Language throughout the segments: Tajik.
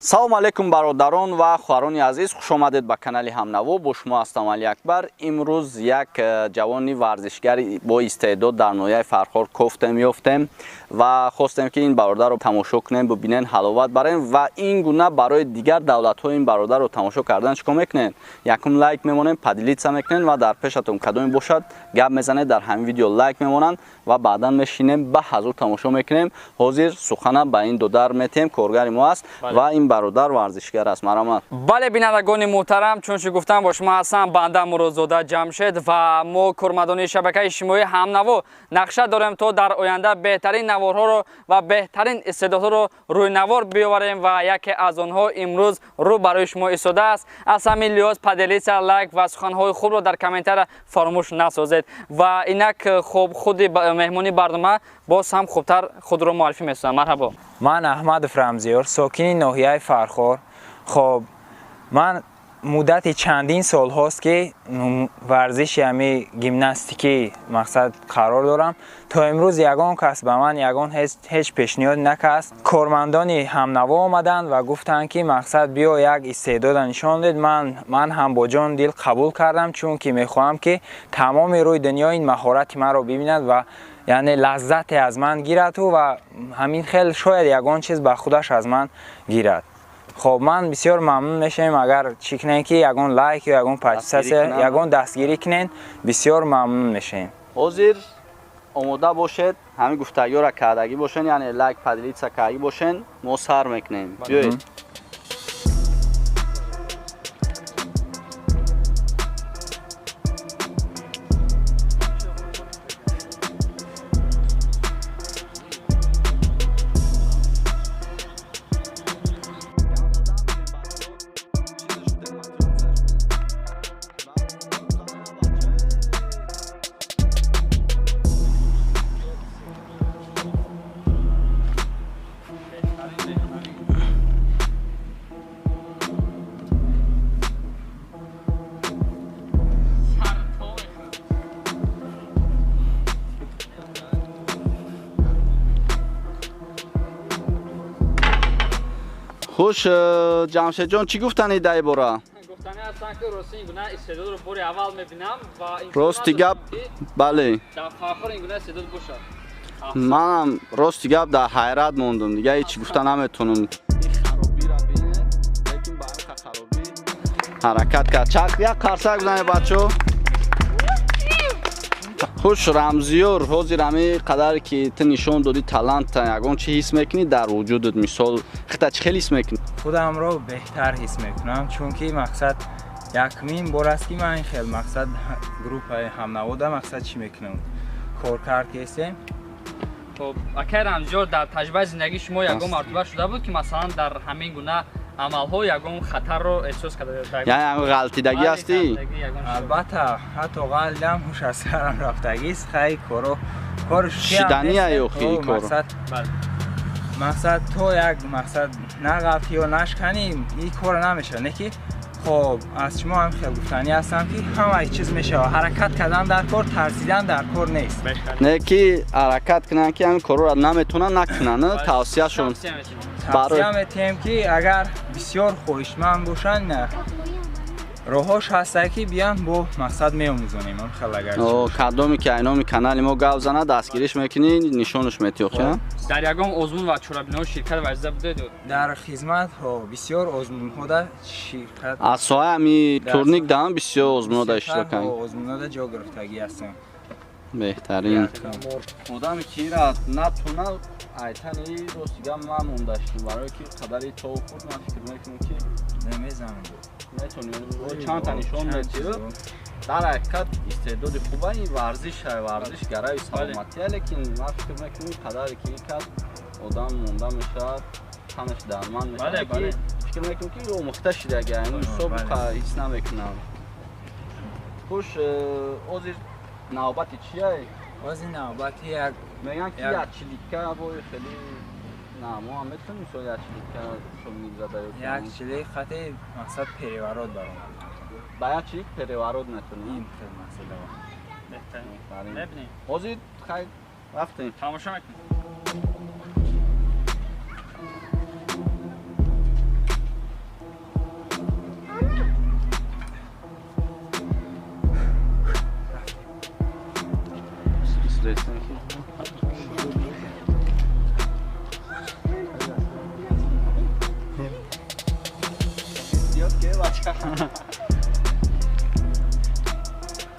салом алейкум бародарон ва хуҳарони азиз, хуш омадед ба канали ҳамнаво. Бо шумо ҳастам Али Акбар. имрӯз як ҷавони варзишгари бо истеъдод дар ноҳияи Фархор кофтем ёфтем ва хостем ки ин бародарро тамошо кунем, бубинен, ҳаловат барем ва ин гуна барои дигар давлатҳо ин бародарро тамошо кардан чӣ кор мекунед? Якум лайк мемонем, падилица мекунед ва дар пешатон кадоме бошад гап мезанед, дар ҳамин видео лайк мемонанд ва баъдан мешинем ба ҳазур тамошо мекунем. ҳозир сухана ба ин додар метем, коргари мо аст ва ин бародар варзишгар аст. Марамат. бале, бинандагони муҳтарам, чунки гуфтам бо шумо ҳастам, банда Муродзода Ҷамшед ва мо кормадони шабакаи иҷтимоии Ҳамнаво нақша дорем то дар оянда беҳтарин наворҳоро ва беҳтарин истеъдодҳоро рӯйнавор биёварем ва яке аз онҳо имрӯз рӯ барои шумо истодааст. аз ҳамин лиҳоз паделица, лайк ва суханҳои хубро дар комментария фаромӯш насозед ва инак худи меҳмони барнома боз ҳам хубтар худро муаллифӣ месозам. марҳабо. ман Аҳмадов Рамзиёр, сокини ноҳияи Фархор. хоб ман муддати чандин сол ҳост ки варзиши ҳами гимнастикӣ мақсад қарор дорам. то имрӯз ягон кас ба ман ягон ҳеҷ пешниҳод накард. кормандони Ҳамнаво омаданд ва гуфтанд ки мақсад биё як истеъдода нишон дед. ман ҳам бо ҷон дил қабул кардам, чунки мехоҳам ки тамоми рӯи дунё ин маҳорати маро бибинад ва яъне лаззате аз ман гирад ва ҳамин хел шояд ягон чиз ба худаш аз ман гирад. خب من بسیار ممنون میشم اگر چی کنین که یگان لایک یا یگان پادلسه یگان دستگیری کنین، بسیار ممنون میشم. حاضر آماده باشید، همین گفتگو را کردگی باشین، یعنی لایک پادلیتسا کردگی باشین، ما سر میکنیم. بیایید. خوش جمشید جان، چی گفتن ایده بارا؟ گفتنی هستن که راستی این گونه استعداد رو باری اول میبینم و راستی گپ بله در فاخر این گونه استعداد باشد. منم راستی گپ در حیرت موندم دیگه، هیچ گفتن نمیتونم. این خرابی را بینه، لیکن با این خرابی حرکت کرد. چک یک قرصه بزنید بچه‌ها. خوش رمزیور، حاضر همی قدر که تو نشون دادی تالنت یگان چی حس میکنی در وجودت؟ مثال خودت چه خیلی حس میکنی؟ خودم رو بهتر حس میکنم، چون که مقصد یکمین بار است که من این خیلی مقصد گروه همنوا ده مقصد چی میکنم کار کرد هستیم. خب اکر رمزیور در تجربه زندگی شما یگان مرتبه شده بود که مثلا در همین گونه عمل‌ها یگان خطر رو احساس کرده؟ یعنی غلطیدگی هستی؟ البته حتی غلطم هوش از سرم رفتگی است. خیلی کارش شیدنیه یا خیلی کار؟ مقصد تو یک مقصد نغلطی و نشکنی این کار نمیشه. نه که خب از شما هم خیلی گفتنی هستم که همه چیز میشه. حرکت کردن در کار، ترسیدن در کار نیست. نه که حرکت کنن که همین کارو را نمیتونن نکنن، نه توصیه شون. توصیه میتیم که اگر بسیار خواهشمند باشن راهاش هسته که بیان با مقصد میآموزونیم. من خیلی اگر کدومی که اینا می کانال ما گاو زنه دستگیریش میکنی، نشونش میتیو خیا. در یگان آزمون و چورابینا شرکت ورزیده بوده؟ در خدمت ها بسیار آزمون ها در شرکت از سایه همی تورنیک دارم بسیار آزمون ها در اشتراک کنیم. آزمون ها در جا گرفتگی هستم. بهترین آدمی که را نتونه ایتن ای روستیگه ما مونداشتیم برای که قدری تو خود من فکر میکنم که نمیزنم نتونیم چند تا نشون میتیو در حقیقت استعداد خوبه. این ورزش گرای سلامتیه، لیکن من فکر میکنم قدری که یک آدم مونده میشه تنش درمان میشه. فکر میکنم که او مختش دیگه این صبح هیچ نمیکنم. خوش اوزیر نوبتی چیه؟ از این نوبتی یک میگن که یک چلیکه باید خیلی نه ما هم میتونیم سوی یک چلیکه شو میگذده یک چلیک خطی مقصد پریوراد برام با یک چلیک پریوراد نتونیم این خیلی مسئله ببینیم حاضر خیلی رفتیم تماشا میکنیم.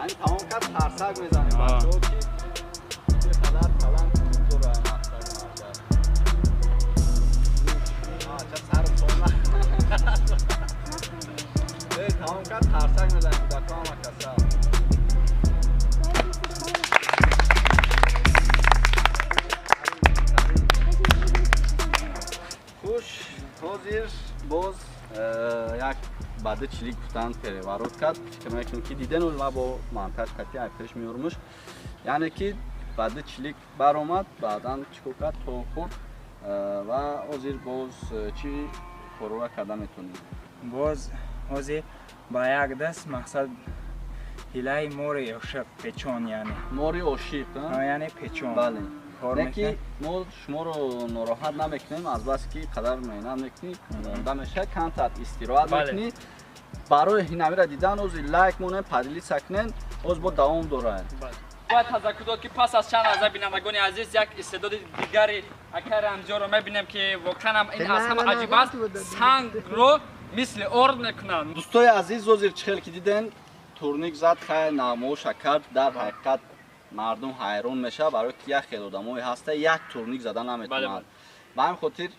Ani tamam kad tarsak میزنیم بچه‌ها که چقدر talent داره مقصد ماجرا. چه سر سونا. tamam kad tarsak میزنیم دکام کسا. خوش حاضر باز یک بعد چلیک گفتن پریوارود کرد که میکنم که دیدن و با منتج کتی ایپش میورمش یعنی که بعد چلیک بر آمد بعدا چیکو کرد تو خورد و حاضر باز چی فرو کردن میتونید باز حاضر با یک دست مقصد هیلای موری عاشق پیچون یعنی موری عاشق یعنی پیچون بله کار نکی ما شما رو ناراحت نمیکنیم از بس که قدر مهنت میکنی مونده میشه کانتات استراحت میکنی برای هنمی را دیدن از لایک مونه پدیلی سکنن از با دوام داره باید تذکر داد که پس از چند لحظه بینندگان عزیز یک استعداد دیگری اکر رمزیار رو میبینیم که واقعا این از همه عجیب است سنگ رو مثل ارد میکنن دوستای عزیز زوزیر چخل که دیدن تورنیک زد خیلی نمایش کرد در حقیقت مردم حیران میشه برای که یک خیلی آدمایی هسته یک تورنیک زدن نمیتونن به همین خاطر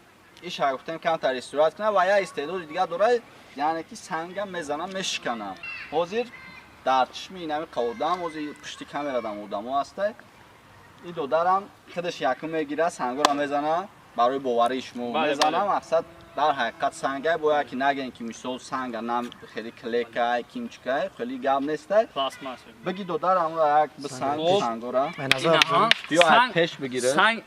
این شگفتم کمتر استراحت کنه و یک استعداد دیگه داره یعنی که سنگم میزنم میشکنم حاضر در چشم اینمی قودم از پشت کامرا دم آدمو هسته این دو درم خودش یکم میگیره سنگا رو میزنه برای باوریش میزنه مقصد در حقیقت سنگه باید که نگین که مثال سنگ نم خیلی کلیکه کیمچکه خیلی گم نیسته بگی دو در همون یک به سنگ را بیا پیش بگیره سنگ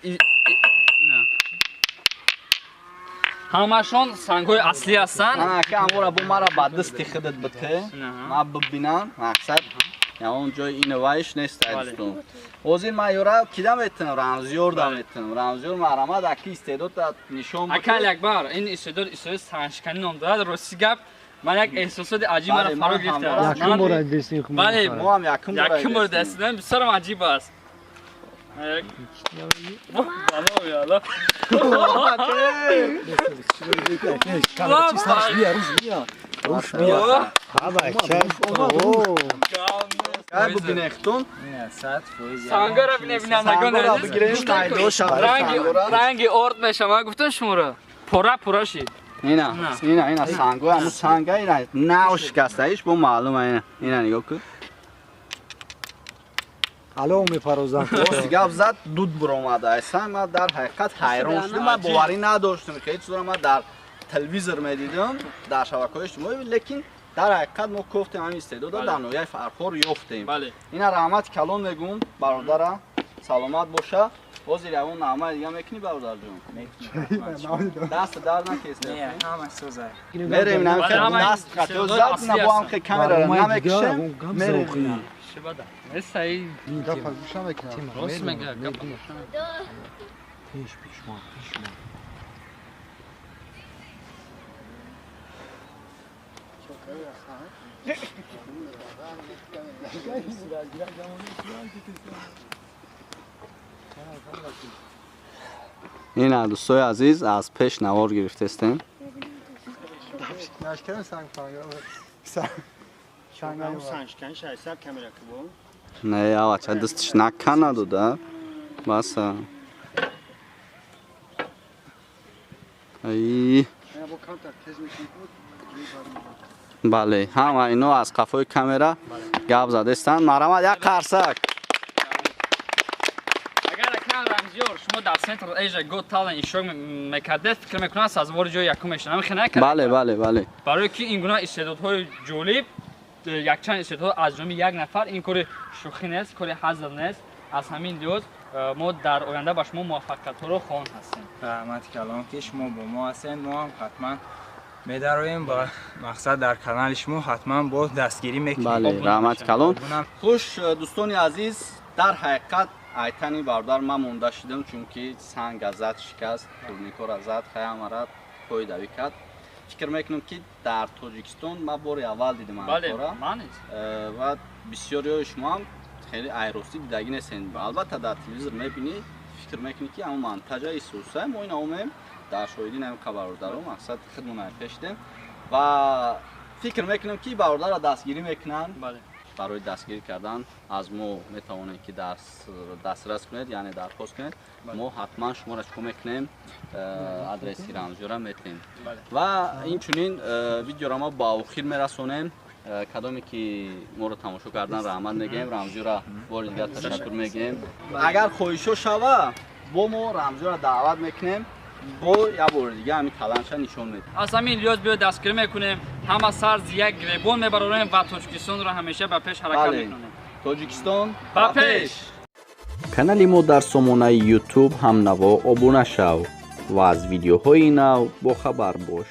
همشون سنگ های اصلی هستن نه که همون را با مرا بعد دستی خودت بته ما ببینم مقصد یا اون جای این وایش نیست دوستون اوزین ما یورا کیدا میتونم رمزیور دا میتونم رمزیور مرامه دکی استعداد نشون بده اکل یک بار این استعداد سنگشکنی نام دارد راستی گپ من یک احساسات عجیب مرا فرا گرفته یکم بار دستی خون بله ما هم یکم بار دست دادم بسیار عجیب است بالا روش بیا ببینختون سنگا را بینندگان عزیز رنگ ارد میشه من گفتم شما را پورا شید اینا سنگو همون سنگه اینا نه شکسته ایش با معلومه اینا نگاه کن الان میپروزن باز گپ زد دود برآمده است من در حقیقت حیران شدم من باوری نداشتم که هیچ چیزی من در تلویزیون میدیدم در شبکه‌های اجتماعی لیکن در حقیقت ما گفتیم همین استعداد در نوعی فرخور یافتیم اینا رحمت کلان میگم برادر سلامت باشه باز اون نامه دیگه میکنی برادر جون دست در نکیسته نه همه سوزه میریم نمیخوام دست قطع زد نه با هم که کامera رو نمیکشم میریم مثل این راست میگه پیش ما این دوستای عزیز از پیش نوار گرفته استیم نشکن سنگ سنگشکن شایسته کامera که نه یا بچه دستش نکنه دوده بس ای بله همه اینو از قفای کامera گپ زده استن مرحمت یک قرصک اگر اکران رمزیار شما در سنتر ایجا گوت تالنت اشتراک میکرده فکر میکنم سازوار جای یکم میشن خیلی نکرده بله برای که این گونه استعدادهای جالب یک چند استعداد از جمله یک نفر این کار شوخی نیست کار هزل نیست از همین لحاظ ما در آینده با شما موفقیت رو خواهان هستیم رحمت کلام که شما با ما هستین ما هم حتما می‌داریم با مقصد در کانال شما حتما با دستگیری میکنیم بله رحمت کلام خوش دوستان عزیز در حقیقت ایتنی برادر من مونده شدم چون که سنگ ازت شکست تورنیکور ازت خیلی مرد پای دوی کرد فکر میکنم که در تاجیکستان ما بار اول دیدم بله من و بسیاری شما هم خیلی ایروسی دیدگی نیستین البته در تلویزیون میبینید فکر میکنید که اما منتجه ایسوسه ما این همه در شاهدی نمی خبر دارم مقصد خودمون پیشتیم و فکر میکنم که برادر را دستگیری میکنن. بله. برای دستگیری کردن از ما میتوانید که دسترس کنید، یعنی درخواست کنید. ما حتما شما را کمک کنیم، آدرسی رمزی را میتونیم. و اینچنین ویدیو را ما با آخر میرسونیم. کدامی که ما رو تماشا کردن رحمت میگیم، رمزی را بار دیگر تشکر میگیم. اگر خواهشو شوه با ما رمزی را دعوت میکنیم، با یا بار دیگه همین کلانشا نشون میدیم. از همین لیاز بیا دستگیری میکنیم، همه سرز یک گریبان میبرونیم و تاجیکستان رو همیشه به پیش حرکت میکنیم. تاجیکستان به پیش. کانالی ما در سامانه یوتیوب همنوا ابونه شو و از ویدیوهای نو با خبر باش.